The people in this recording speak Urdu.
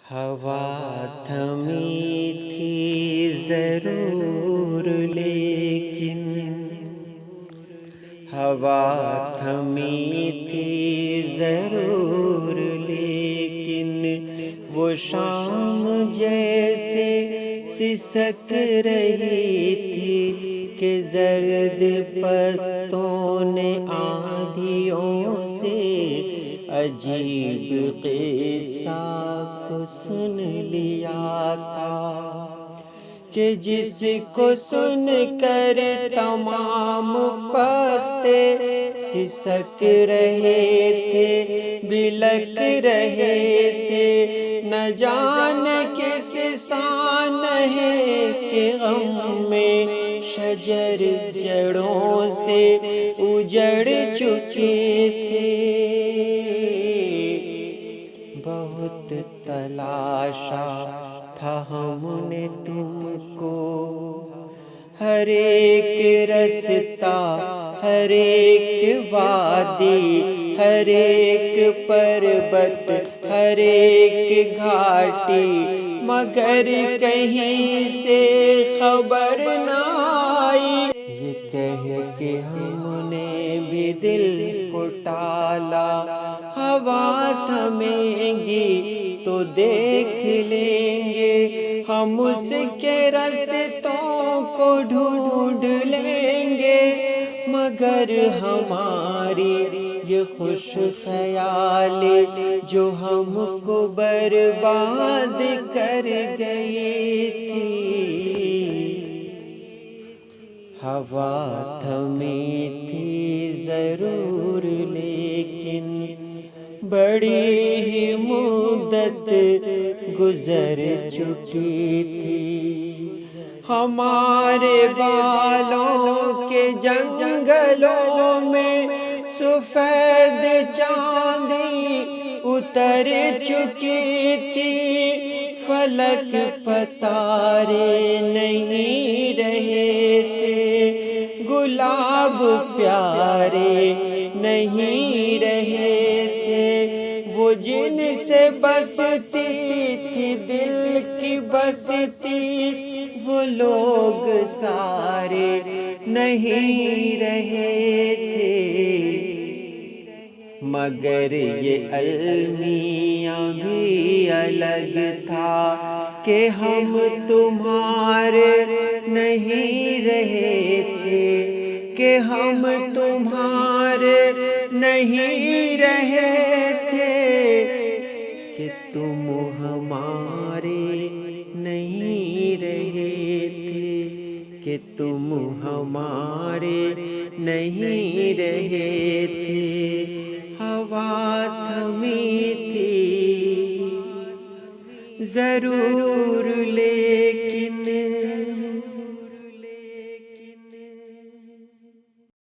ہوا تھمی تھی ضرور لیکن ہوا تھمی تھی ضرور لیکن وہ شام جیسے سسک رہی تھی کہ زرد پتوں نے آندھیوں سے عجیب قصہ کو سن لیا تھا کہ جس کو سن کر تمام پتے سسک رہے تھے، بلک رہے تھے، نہ جانے کس سان ہے کہ غم میں شجر جڑوں سے اجڑ چکے تھے۔ بہت تلاشا تھا ہم نے تم کو، ہر ایک رستہ، ہر ایک وادی، ہر ایک پربت، ہر ایک گھاٹی، مگر کہیں سے خبر نہ آئی۔ یہ کہہ کے ہم نے بھی دل کو ٹالا، ہوا تھمیں گی تو دیکھ لیں گے، ہم اس کے رستوں کو ڈھونڈ لیں گے، مگر ہماری یہ خوش خیالی جو ہم کو برباد کر گئی تھی۔ ہوا تھمی تھی ضرور لیکن بڑی ہی مدت گزر چکی تھی، ہمارے بالوں کے جنگلوں میں سفید چاندی اتر چکی تھی، فلک پتارے نہیں رہے تھے، گلاب پیارے نہیں رہے تھے، وہ جن سے بستی تھی دل کی بستی وہ لوگ سارے نہیں رہے تھے، مگر یہ المیاں بھی الگ تھا کہ ہم تمہارے نہیں رہے تھے، کہ ہم تمہارے نہیں رہے تھے، کہ تم ہمارے نہیں رہے تھے، کہ تم ہمارے نہیں رہے تھے۔ ہوا تھمی تھی ضرور